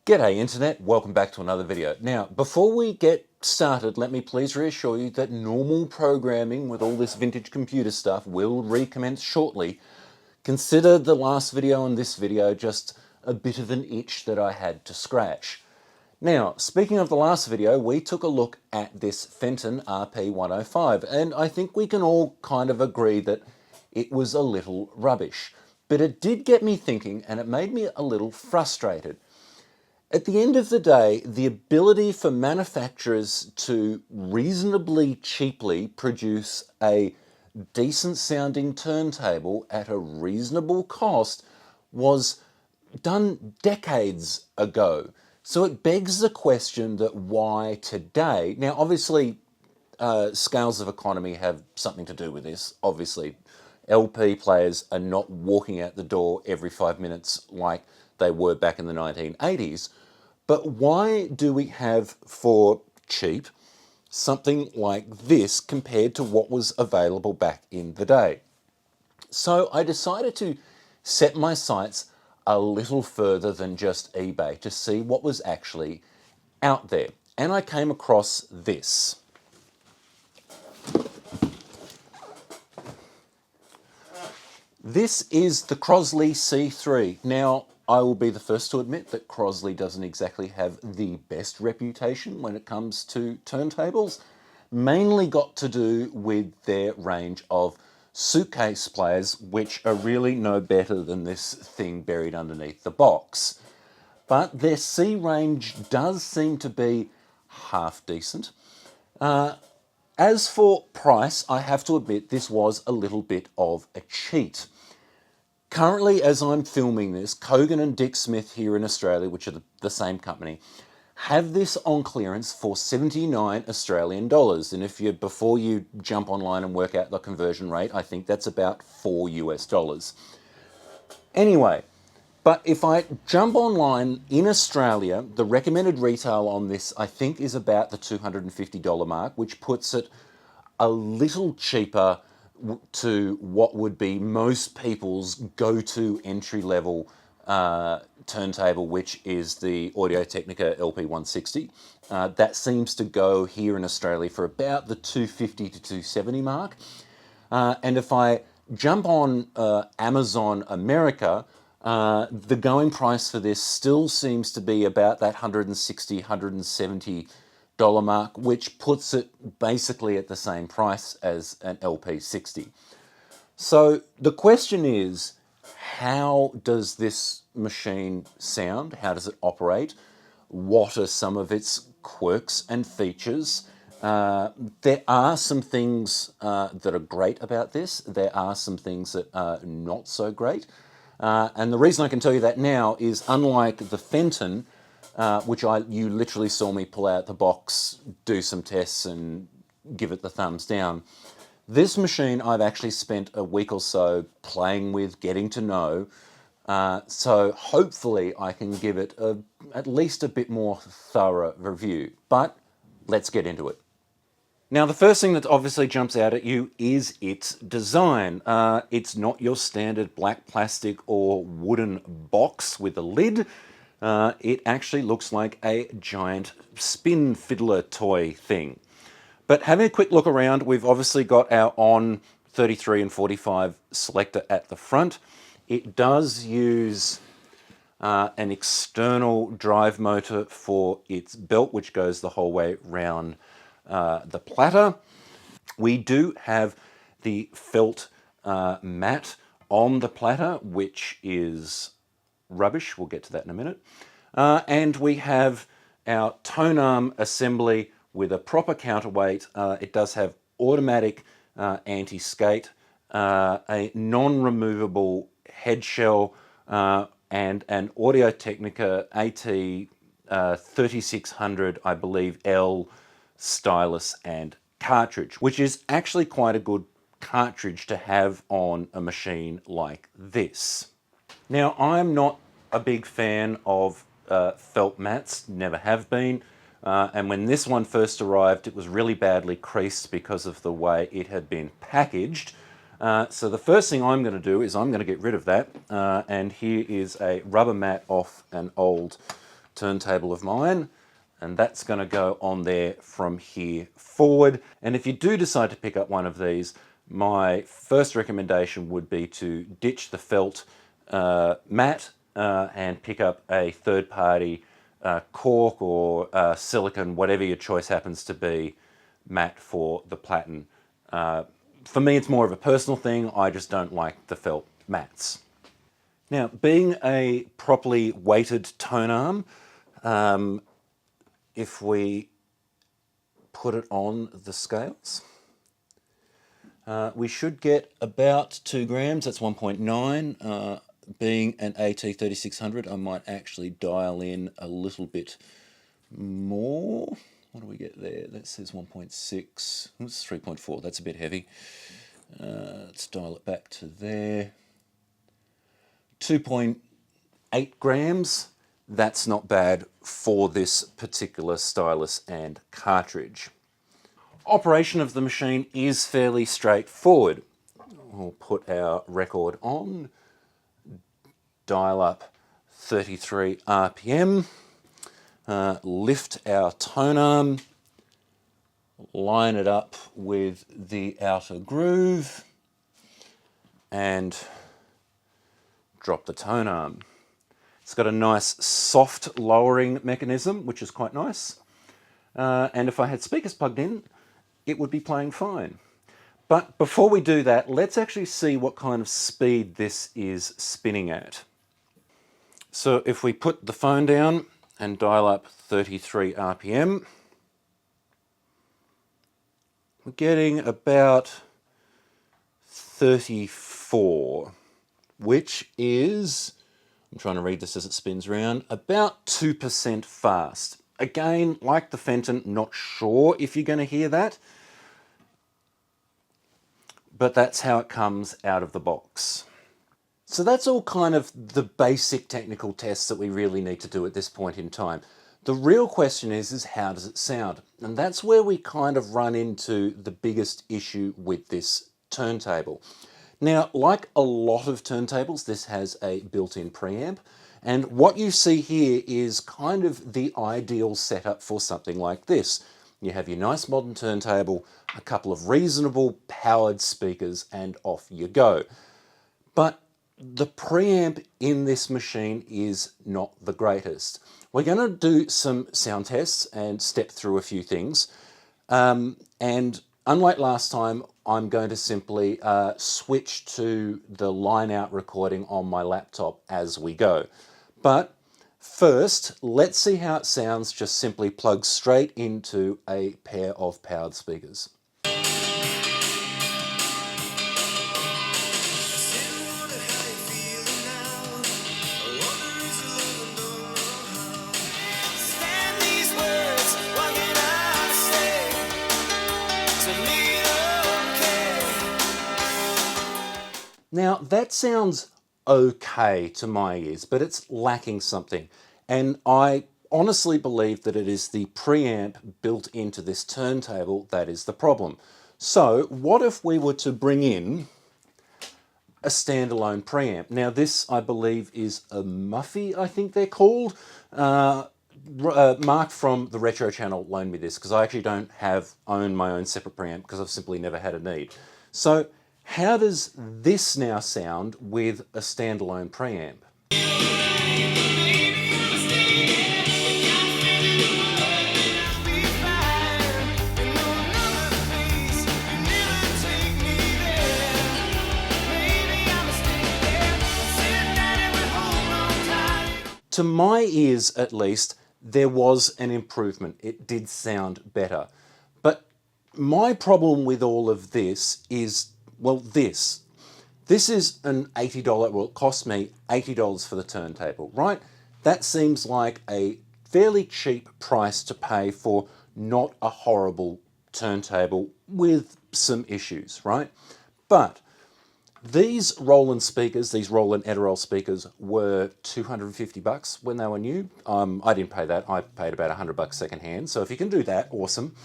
G'day Internet, welcome back to another video. Now, before we get started, let me please reassure you that normal programming with all this vintage computer stuff will recommence shortly. Consider the last video and this video just a bit of an itch that I had to scratch. Now, speaking of the last video, we took a look at this Fenton RP105, and I think we can all kind of agree that it was a little rubbish. But it did get me thinking, and it made me a little frustrated. At the end of the day, the ability for manufacturers to reasonably cheaply produce a decent sounding turntable at a reasonable cost was done decades ago. So it begs the question that why today? Now, obviously, scales of economy have something to do with this. Obviously, LP players are not walking out the door every 5 minutes like they were back in the 1980s. But why do we have, for cheap, something like this compared to what was available back in the day? So I decided to set my sights a little further than just eBay to see what was actually out there. And I came across this. This is the Crosley C3. Now, I will be the first to admit that Crosley doesn't exactly have the best reputation when it comes to turntables. Mainly got to do with their range of suitcase players, which are really no better than this thing buried underneath the box. But their C range does seem to be half decent. As for price, I have to admit this was a little bit of a cheat. Currently, as I'm filming this, Kogan and Dick Smith here in Australia, which are the same company, have this on clearance for 79 Australian dollars. And if you, before you jump online and work out the conversion rate, I think that's about $4 US. Anyway, but if I jump online in Australia, the recommended retail on this, I think, is about the $250 mark, which puts it a little cheaper to what would be most people's go-to entry-level turntable, which is the Audio-Technica LP160. That seems to go here in Australia for about the $250 to $270 mark. And if I jump on Amazon America, the going price for this still seems to be about that $160, $170 mark, which puts it basically at the same price as an LP60. So the question is, how does this machine sound? How does it operate? What are some of its quirks and features? There are some things that are great about this. There are some things that are not so great. And the reason I can tell you that now is, unlike the Fenton, which you literally saw me pull out the box, do some tests and give it the thumbs down. This machine I've actually spent a week or so playing with, getting to know, so hopefully I can give it at least a bit more thorough review. But let's get into it. Now, the first thing that obviously jumps out at you is its design. It's not your standard black plastic or wooden box with a lid. It actually looks like a giant spin fiddler toy thing. But having a quick look around, we've obviously got our on 33 and 45 selector at the front. It does use an external drive motor for its belt, which goes the whole way round the platter. We do have the felt mat on the platter, which is rubbish. We'll get to that in a minute. And we have our tone arm assembly with a proper counterweight. It does have automatic anti-skate, a non-removable head shell, and an Audio-Technica AT3600, I believe, L stylus and cartridge, which is actually quite a good cartridge to have on a machine like this. Now, I'm not a big fan of felt mats, never have been, and when this one first arrived, it was really badly creased because of the way it had been packaged. So the first thing I'm going to do is I'm going to get rid of that, and here is a rubber mat off an old turntable of mine, and that's going to go on there from here forward. And if you do decide to pick up one of these, my first recommendation would be to ditch the felt mat and pick up a third-party cork or silicone, whatever your choice happens to be, mat for the platen. For me, it's more of a personal thing. I just don't like the felt mats. Now, being a properly weighted tone arm, if we put it on the scales, we should get about 2 grams. That's 1.9. Being an AT3600, I might actually dial in a little bit more. What do we get there? That says 1.6. It's 3.4. That's a bit heavy. Let's dial it back to there. 2.8 grams. That's not bad for this particular stylus and cartridge. Operation of the machine is fairly straightforward. We'll put our record on, dial up 33 RPM, lift our tone arm, line it up with the outer groove, and drop the tone arm. It's got a nice soft lowering mechanism, which is quite nice. And if I had speakers plugged in, it would be playing fine. But before we do that, let's actually see what kind of speed this is spinning at. So if we put the phone down and dial up 33 RPM, we're getting about 34, which is, I'm trying to read this as it spins around, about 2% fast. Again, like the Fenton, not sure if you're going to hear that, but that's how it comes out of the box. So that's all kind of the basic technical tests that we really need to do at this point in time. The real question is how does it sound? And that's where we kind of run into the biggest issue with this turntable. Now, like a lot of turntables, this has a built-in preamp, and what you see here is kind of the ideal setup for something like this. You have your nice modern turntable, a couple of reasonable powered speakers, and off you go. But the preamp in this machine is not the greatest. We're going to do some sound tests and step through a few things. And unlike last time, I'm going to simply switch to the line-out recording on my laptop as we go. But first, let's see how it sounds just simply plugged straight into a pair of powered speakers. Now that sounds okay to my ears, but it's lacking something. And I honestly believe that it is the preamp built into this turntable that is the problem. So what if we were to bring in a standalone preamp? Now this, I believe, is a Muffy, I think they're called. Mark from the Retro channel loaned me this because I actually don't own my own separate preamp because I've simply never had a need. So how does this now sound with a standalone preamp? To my ears, at least, there was an improvement. It did sound better. But my problem with all of this is, well, this is an $80, well, it cost me $80 for the turntable, right? That seems like a fairly cheap price to pay for not a horrible turntable with some issues, right? But these Roland speakers, these Roland Edirol speakers, were $250 when they were new. I didn't pay that. I paid about $100 secondhand. So if you can do that, awesome.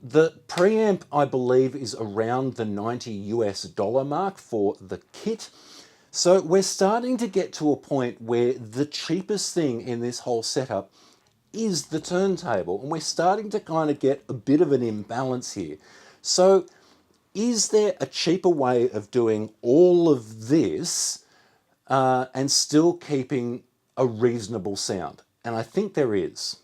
The preamp, I believe, is around the $90 US mark for the kit. So we're starting to get to a point where the cheapest thing in this whole setup is the turntable, and we're starting to kind of get a bit of an imbalance here. So is there a cheaper way of doing all of this and still keeping a reasonable sound? And I think there is.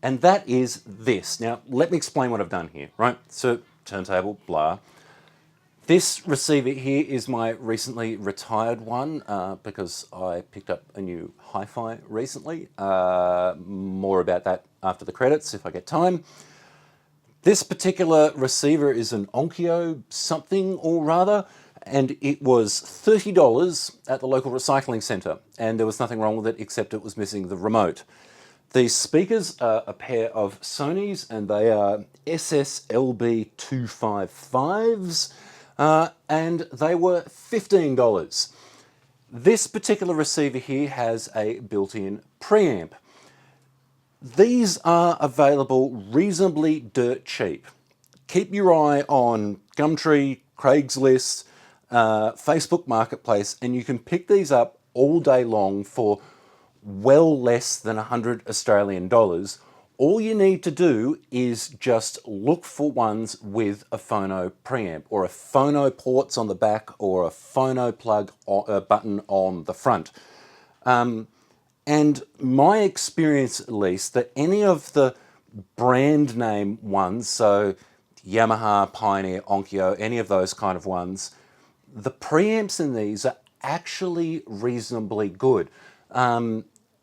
And that is this. Now, let me explain what I've done here, right? So, turntable, blah. This receiver here is my recently retired one because I picked up a new HiFi recently. More about that after the credits if I get time. This particular receiver is an Onkyo something or rather, and it was $30 at the local recycling centre, and there was nothing wrong with it except it was missing the remote. These speakers are a pair of Sony's, and they are SSLB 255s, and they were $15. This particular receiver here has a built-in preamp. These are available reasonably dirt cheap. Keep your eye on Gumtree, Craigslist, Facebook Marketplace, and you can pick these up all day long for well less than 100 Australian dollars. All you need to do is just look for ones with a phono preamp or a phono ports on the back or a phono plug button on the front. And my experience, at least, that any of the brand name ones, so Yamaha, Pioneer, Onkyo, any of those kind of ones, the preamps in these are actually reasonably good.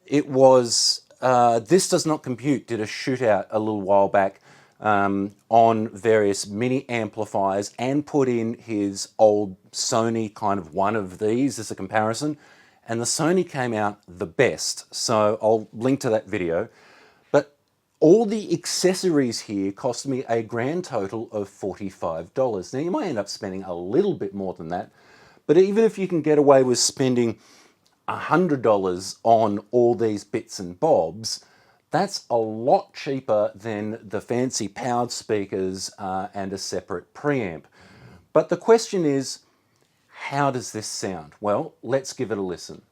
This Does Not Compute did a shootout a little while back on various mini amplifiers and put in his old Sony kind of one of these as a comparison. And the Sony came out the best, so I'll link to that video. But all the accessories here cost me a grand total of $45. Now, you might end up spending a little bit more than that, but even if you can get away with spending $100 on all these bits and bobs, that's a lot cheaper than the fancy powered speakers and a separate preamp. But the question is, how does this sound? Well, let's give it a listen.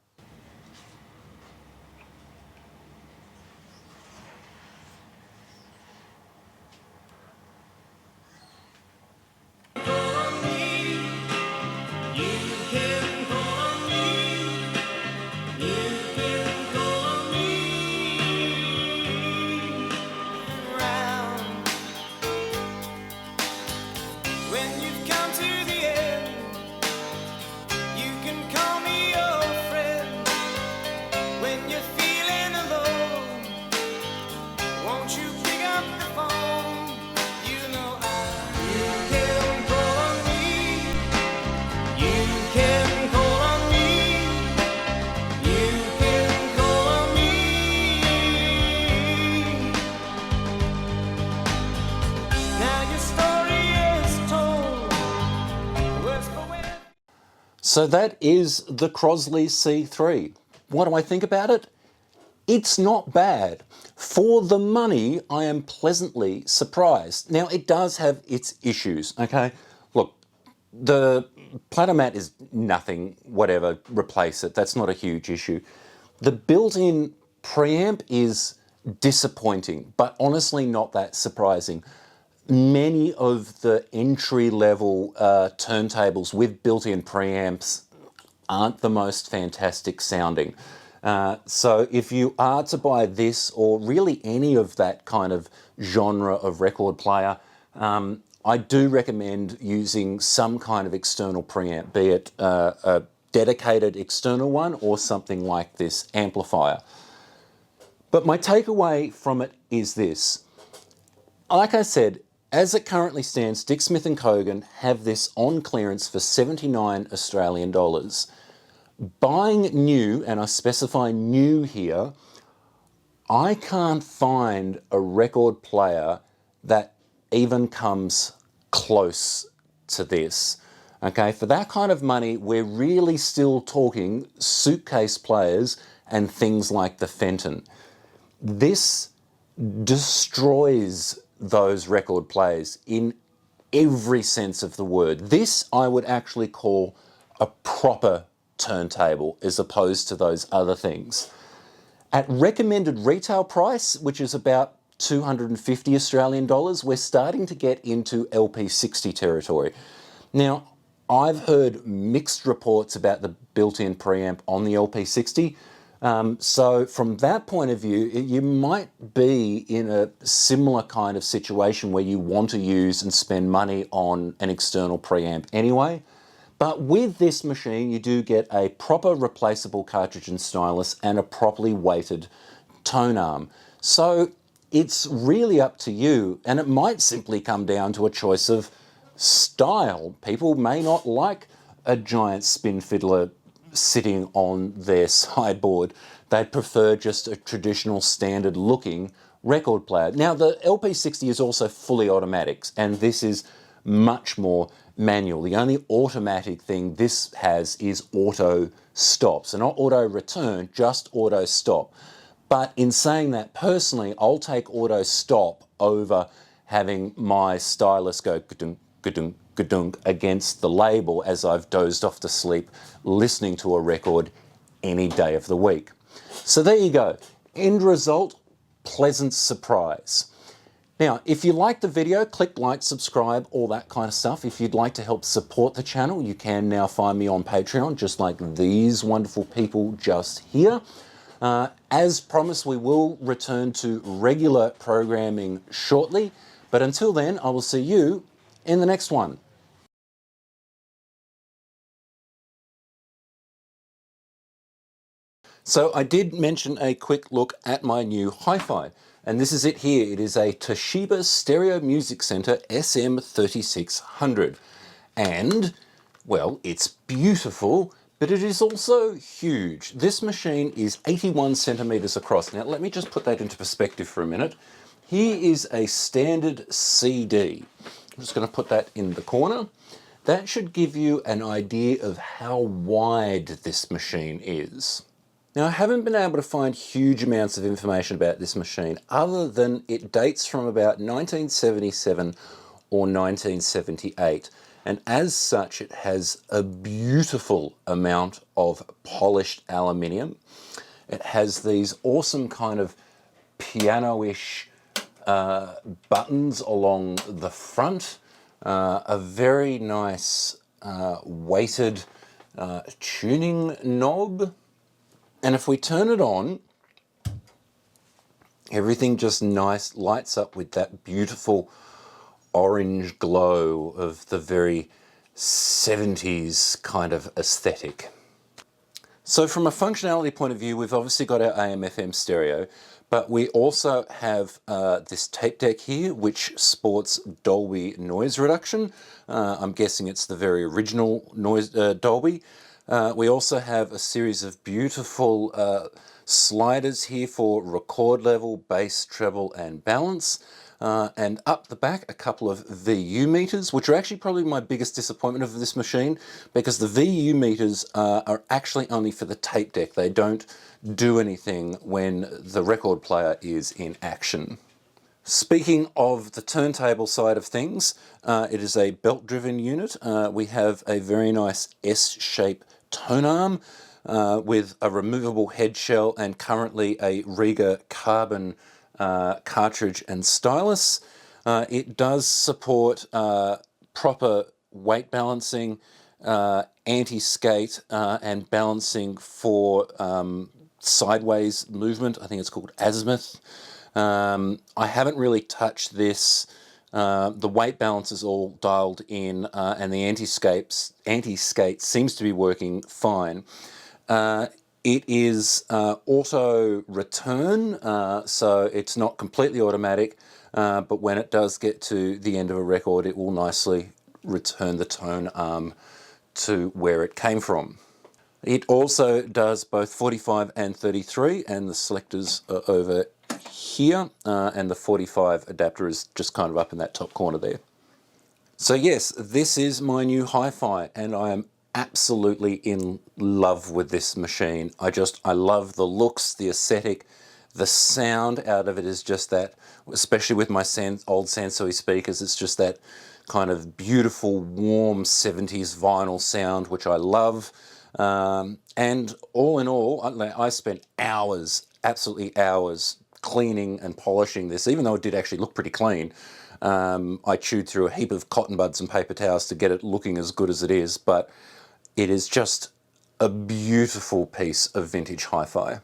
So that is the Crosley C3. What do I think about it? It's not bad. For the money, I am pleasantly surprised. Now, it does have its issues, okay? Look, the platter mat is nothing, whatever, replace it. That's not a huge issue. The built-in preamp is disappointing, but honestly not that surprising. Many of the entry-level turntables with built-in preamps aren't the most fantastic sounding. So if you are to buy this, or really any of that kind of genre of record player, I do recommend using some kind of external preamp, be it a dedicated external one or something like this amplifier. But my takeaway from it is this. Like I said, as it currently stands, Dick Smith & Cogan have this on clearance for 79 Australian dollars. Buying new, and I specify new here, I can't find a record player that even comes close to this. Okay, for that kind of money, we're really still talking suitcase players and things like the Fenton. This destroys those record players in every sense of the word. This I would actually call a proper turntable as opposed to those other things. At recommended retail price, which is about 250 Australian dollars, we're starting to get into LP60 territory. Now, I've heard mixed reports about the built-in preamp on the LP60. So from that point of view, you might be in a similar kind of situation where you want to use and spend money on an external preamp anyway. But with this machine, you do get a proper replaceable cartridge and stylus and a properly weighted tone arm. So it's really up to you, and it might simply come down to a choice of style. People may not like a giant spin fiddler sitting on their sideboard. They'd prefer just a traditional standard looking record player. Now the LP60 is also fully automatic, and this is much more manual. The only automatic thing this has is auto stop. So not auto return, just auto stop. But in saying that, personally, I'll take auto stop over having my stylus go gadunk, gadunk, gadunk against the label as I've dozed off to sleep listening to a record any day of the week. So there you go. End result, pleasant surprise. Now, if you liked the video, click like, subscribe, all that kind of stuff. If you'd like to help support the channel, you can now find me on Patreon, just like these wonderful people just here. As promised, we will return to regular programming shortly, but until then, I will see you in the next one. So I did mention a quick look at my new HiFi, and this is it here. It is a Toshiba Stereo Music Center SM3600. And, well, it's beautiful, but it is also huge. This machine is 81 centimeters across. Now, let me just put that into perspective for a minute. Here is a standard CD. I'm just going to put that in the corner. That should give you an idea of how wide this machine is. Now, I haven't been able to find huge amounts of information about this machine other than it dates from about 1977 or 1978. And as such, it has a beautiful amount of polished aluminium. It has these awesome kind of piano-ish buttons along the front, a very nice weighted tuning knob. And if we turn it on, everything just nice lights up with that beautiful orange glow of the very 70s kind of aesthetic. So from a functionality point of view, we've obviously got our AM/FM stereo, but we also have this tape deck here, which sports Dolby noise reduction. I'm guessing it's the very original noise Dolby. We also have a series of beautiful sliders here for record level, bass, treble, and balance. And up the back, a couple of VU meters, which are actually probably my biggest disappointment of this machine, because the VU meters are actually only for the tape deck. They don't do anything when the record player is in action. Speaking of the turntable side of things, it is a belt-driven unit. We have a very nice S-shaped tone arm with a removable head shell and currently a Riga carbon cartridge and stylus. It does support proper weight balancing, anti-skate, and balancing for sideways movement. I think it's called azimuth. I haven't really touched this. The weight balance is all dialed in, and the anti-skate seems to be working fine. It is auto return, so it's not completely automatic, but when it does get to the end of a record, it will nicely return the tone arm to where it came from. It also does both 45 and 33, and the selectors are over here, and the 45 adapter is just kind of up in that top corner there. So yes, this is my new HiFi, and I am absolutely in love with this machine. I love the looks, the aesthetic, the sound out of it is just that, especially with my old Sansui speakers, it's just that kind of beautiful, warm 70s vinyl sound, which I love. And all in all, I spent hours, absolutely hours, cleaning and polishing this, even though it did actually look pretty clean. I chewed through a heap of cotton buds and paper towels to get it looking as good as it is, but it is just a beautiful piece of vintage hi-fi.